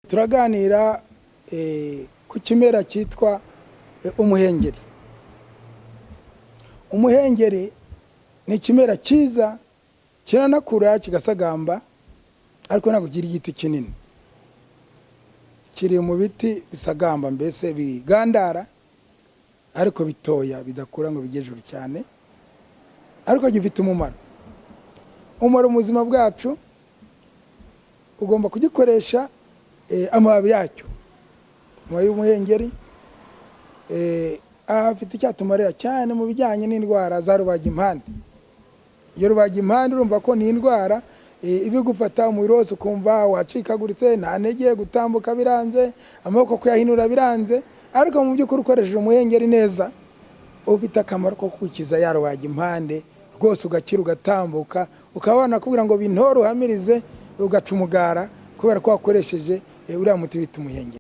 Turaganira ku kimera cyitwa umuhengeri. Umuhengeri ni ikimera cyiza kiranakura kigasagamba, ariko ntabwo kiri igiti kinini. Kiri mu biti bisagamba, mbese bigandara ariko bitoya, bidakura ngo bijye hejuru cyane, ariko gifite umumaro. Umumaro mu buzima bwacu ugomba kugikoresha amababi yacyo. Amababi y'umuhengeri afite icyatumarira cyane mu bijyanye n'indwara za rubagimpande. Iyo rubagimpande urumva ko ni indwara ibigufata umubiri wose, ukumva wacikaguritse, nta ntege, gutambuka biranze, amaboko kuyahinura biranze, ariko mu by'ukuri ukoresheje umuhengeri neza ufite akamaro ko kugukiza ya rubagimpande rwose, ugakira ugatambuka, ukaba wanakubwira ngo bintore uhamirize, ugaca umugara kubera ko wakoresheje uriya muti bita umuhengeri.